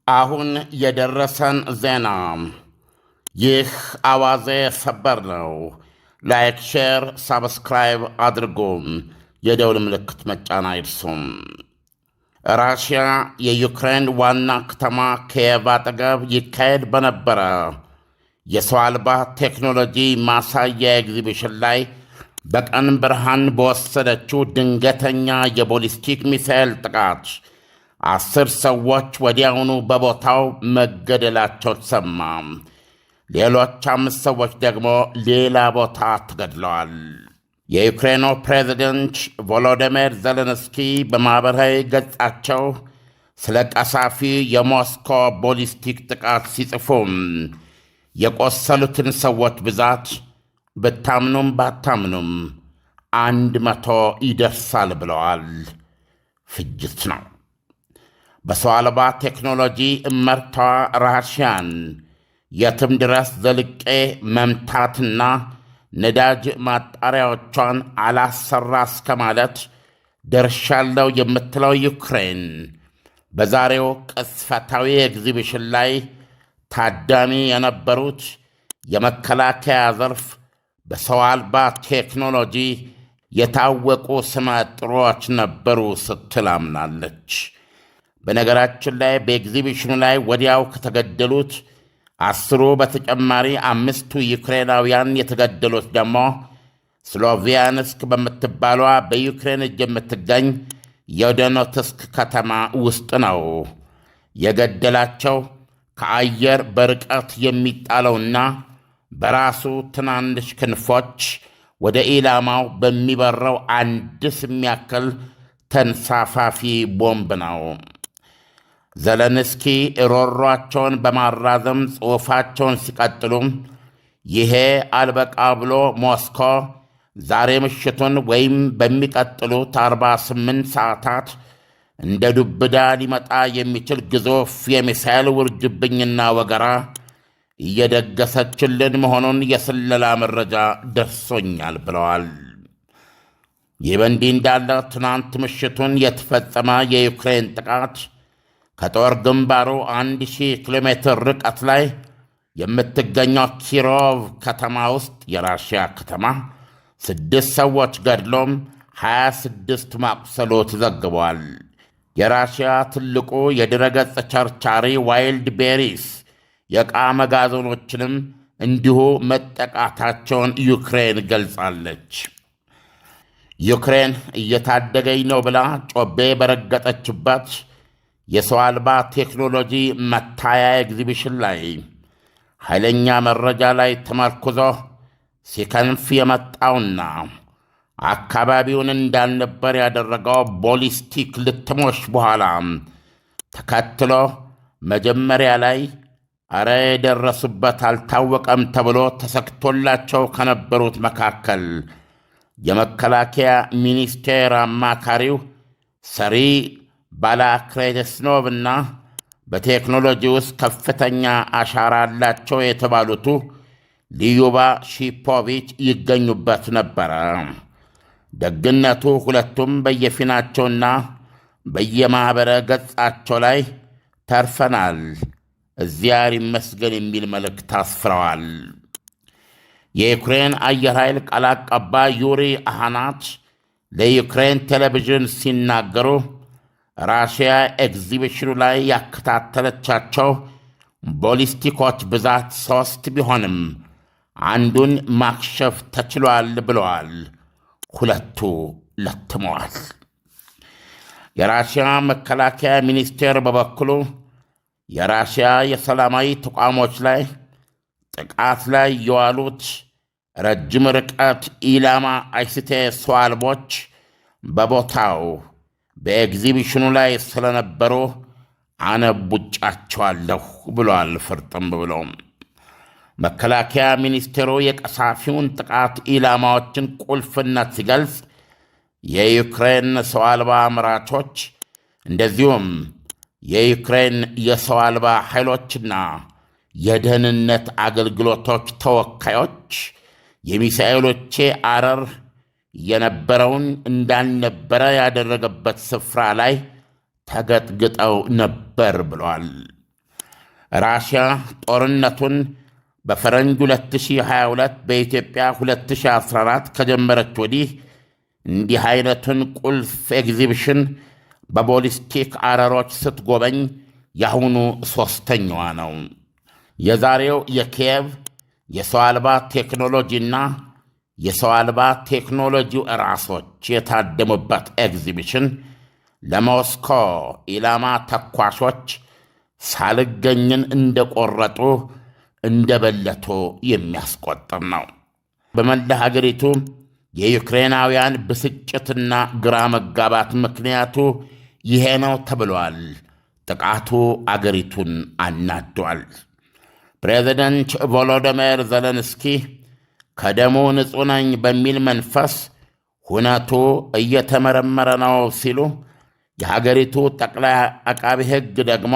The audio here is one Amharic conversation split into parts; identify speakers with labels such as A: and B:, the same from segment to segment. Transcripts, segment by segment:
A: አሁን የደረሰን ዜና ይህ አዋዜ ሰበር ነው። ላይክ፣ ሼር፣ ሳብስክራይብ አድርጉም። የደውል ምልክት መጫን አይርሱም። ራሽያ የዩክሬን ዋና ከተማ ኪየቭ አጠገብ ይካሄድ በነበረ የሰው አልባ ቴክኖሎጂ ማሳያ ኤግዚቢሽን ላይ በቀን ብርሃን በወሰደችው ድንገተኛ የቦሊስቲክ ሚሳኤል ጥቃት 10 ሰዎች ወዲያውኑ በቦታው መገደላቸው ተሰማ። ሌሎች 5 ሰዎች ደግሞ ሌላ ቦታ ተገድለዋል። የዩክሬኑ ፕሬዝደንት ቮሎዲሚር ዜሌንስኪ በማኅበራዊ ገጻቸው ስለ ቀሳፊ የሞስኮ ቦሊስቲክ ጥቃት ሲጽፉም የቆሰሉትን ሰዎች ብዛት ብታምኑም ባታምኑም 100 ይደርሳል ብለዋል። ፍጅት ነው። በሰው አልባ ቴክኖሎጂ እመርታዋ ራሽያን የትም ድረስ ዘልቄ መምታትና ነዳጅ ማጣሪያዎቿን አላሰራ እስከ ማለት ደርሻለሁ የምትለው ዩክሬን በዛሬው ቅስፈታዊ ኤግዚቢሽን ላይ ታዳሚ የነበሩት የመከላከያ ዘርፍ በሰው አልባ ቴክኖሎጂ የታወቁ ስመጥሮች ነበሩ ስትል አምናለች። በነገራችን ላይ በኤግዚቢሽኑ ላይ ወዲያው ከተገደሉት 10 በተጨማሪ 5ቱ ዩክሬናውያን የተገደሉት ደግሞ ስሎቪያንስክ በምትባሏ በዩክሬን እጅ የምትገኝ የዶኔትስክ ከተማ ውስጥ ነው። የገደላቸው ከአየር በርቀት የሚጣለውና በራሱ ትናንሽ ክንፎች ወደ ኢላማው በሚበረው አንድስ የሚያክል ተንሳፋፊ ቦምብ ነው። ዜሌንስኪ ሮሯቸውን በማራዘም ጽሑፋቸውን ሲቀጥሉም ይሄ አልበቃ ብሎ ሞስኮ ዛሬ ምሽቱን ወይም በሚቀጥሉት 48 ሰዓታት እንደ ዱብዳ ሊመጣ የሚችል ግዙፍ የሚሳኤል ውርጅብኝና ወገራ እየደገሰችልን መሆኑን የስለላ መረጃ ደርሶኛል ብለዋል። ይህ በእንዲህ እንዳለ ትናንት ምሽቱን የተፈጸመ የዩክሬን ጥቃት ከጦር ግንባሩ 1000 ኪሎ ሜትር ርቀት ላይ የምትገኘው ኪሮቭ ከተማ ውስጥ የራሽያ ከተማ 6 ሰዎች ገድሎም 26 ማቁሰሉ ተዘግቧል። የራሽያ ትልቁ የድረገጽ ቸርቻሪ ዋይልድ ቤሪስ የዕቃ መጋዘኖችንም እንዲሁ መጠቃታቸውን ዩክሬን ገልጻለች። ዩክሬን እየታደገኝ ነው ብላ ጮቤ በረገጠችበት የሰው አልባ ቴክኖሎጂ መታያ ኤግዚቢሽን ላይ ኃይለኛ መረጃ ላይ ተመርኩዞ ሲከንፍ የመጣውና አካባቢውን እንዳልነበር ያደረገው ቦሊስቲክ ልትሞሽ በኋላ ተከትሎ መጀመሪያ ላይ አረ የደረሱበት አልታወቀም ተብሎ ተሰክቶላቸው ከነበሩት መካከል የመከላከያ ሚኒስቴር አማካሪው ሰሪ ባላክሬስኖቭና በቴክኖሎጂ ውስጥ ከፍተኛ አሻራ አላቸው የተባሉቱ ሊዩባ ሺፖቪች ይገኙበት ነበረ። ደግነቱ ሁለቱም በየፊናቸውና በየማኅበረ ገጻቸው ላይ ተርፈናል፣ እግዚአብሔር ይመስገን የሚል መልእክት አስፍረዋል። የዩክሬን አየር ኃይል ቃል አቀባይ ዩሪ አሃናት ለዩክሬን ቴሌቪዥን ሲናገሩ ራሽያ ኤግዚቢሽኑ ላይ ያከታተለቻቸው ቦሊስቲኮች ብዛት 3 ቢሆንም አንዱን ማክሸፍ ተችሏል ብለዋል። 2ቱ ለትመዋል። የራሽያ መከላከያ ሚኒስቴር በበኩሉ የራሽያ የሰላማዊ ተቋሞች ላይ ጥቃት ላይ የዋሉት ረጅም ርቀት ኢላማ አይሲቴ ሰው አልቦች በቦታው በኤግዚቢሽኑ ላይ ስለነበሩ አነቡጫቸዋለሁ ብሏል። ፍርጥም ብለው መከላከያ ሚኒስቴሩ የቀሳፊውን ጥቃት ኢላማዎችን ቁልፍነት ሲገልጽ የዩክሬን ሰው አልባ አምራቾች እንደዚሁም የዩክሬን የሰው አልባ ኃይሎችና የደህንነት አገልግሎቶች ተወካዮች የሚሳኤሎቼ አረር የነበረውን እንዳልነበረ ያደረገበት ስፍራ ላይ ተገጥግጠው ነበር ብለዋል። ራሽያ ጦርነቱን በፈረንጅ 2022 በኢትዮጵያ 2014 ከጀመረች ወዲህ እንዲህ አይነቱን ቁልፍ ኤግዚቢሽን በቦሊስቲክ አረሮች ስትጎበኝ ያሁኑ ሦስተኛዋ ነው። የዛሬው የኪየቭ የሰው አልባ ቴክኖሎጂና የሰው አልባ ቴክኖሎጂው ራሶች የታደሙበት ኤግዚቢሽን ለሞስኮ ኢላማ ተኳሾች ሳልገኝን እንደቆረጡ እንደበለቱ የሚያስቆጥር ነው። በመላ ሀገሪቱ የዩክሬናውያን ብስጭትና ግራ መጋባት ምክንያቱ ይሄ ነው ተብሏል። ጥቃቱ አገሪቱን አናዷል። ፕሬዚደንት ቮሎዲሚር ዘለንስኪ ከደሙ ንጹሕ ነኝ በሚል መንፈስ ሁነቱ እየተመረመረ ነው ሲሉ፣ የሀገሪቱ ጠቅላይ አቃቢ ሕግ ደግሞ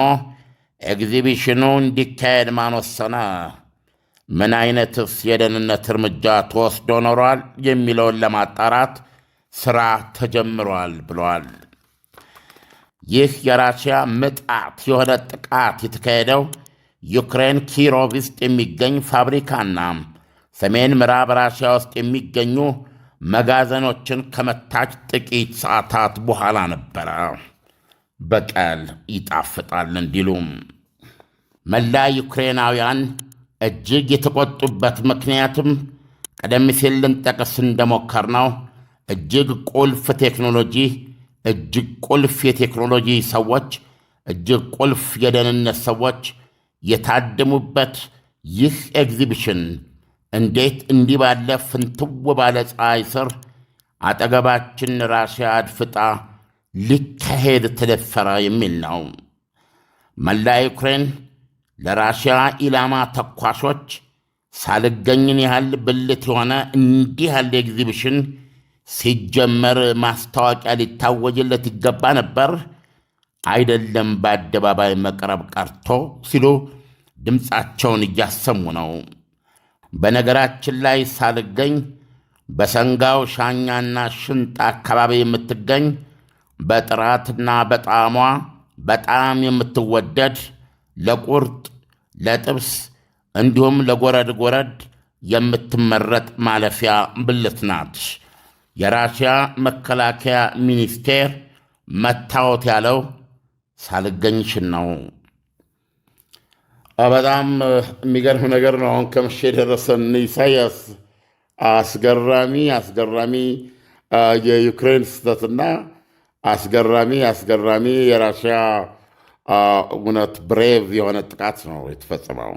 A: ኤግዚቢሽኑ እንዲካሄድ ማን ወሰነ? ምን አይነትስ የደህንነት እርምጃ ተወስዶ ኖሯል? የሚለውን ለማጣራት ሥራ ተጀምሯል ብለዋል። ይህ የራሽያ ምጣት የሆነ ጥቃት የተካሄደው ዩክሬን ኪሮቭ ውስጥ የሚገኝ ፋብሪካና ሰሜን ምዕራብ ራሽያ ውስጥ የሚገኙ መጋዘኖችን ከመታች ጥቂት ሰዓታት በኋላ ነበረ። በቀል ይጣፍጣል እንዲሉም መላ ዩክሬናውያን እጅግ የተቆጡበት ምክንያትም ቀደም ሲል ልንጠቅስ እንደሞከርነው እጅግ ቁልፍ ቴክኖሎጂ፣ እጅግ ቁልፍ የቴክኖሎጂ ሰዎች፣ እጅግ ቁልፍ የደህንነት ሰዎች የታደሙበት ይህ ኤግዚቢሽን እንዴት እንዲህ ባለ ፍንትው ባለ ፀሐይ ስር አጠገባችን ራሽያ አድፍጣ ሊካሄድ ተደፈረ የሚል ነው። መላ ዩክሬን ለራሽያ ኢላማ ተኳሾች ሳልገኝን ያህል ብልት የሆነ እንዲህ ያለ ኤግዚቢሽን ሲጀመር ማስታወቂያ ሊታወጅለት ይገባ ነበር፣ አይደለም በአደባባይ መቅረብ ቀርቶ ሲሉ ድምፃቸውን እያሰሙ ነው። በነገራችን ላይ ሳልገኝ በሰንጋው ሻኛና ሽንጥ አካባቢ የምትገኝ በጥራትና በጣዕሟ በጣም የምትወደድ ለቁርጥ፣ ለጥብስ እንዲሁም ለጎረድ ጎረድ የምትመረጥ ማለፊያ ብልት ናት። የራሽያ መከላከያ ሚኒስቴር መታወት ያለው ሳልገኝሽን ነው። በጣም የሚገርም ነገር ነው። አሁን ከምሽ የደረሰን ኢሳያስ አስገራሚ የዩክሬን ስህተትና አስገራሚ የራሽያ እውነት ብሬቭ የሆነ ጥቃት ነው የተፈጸመው።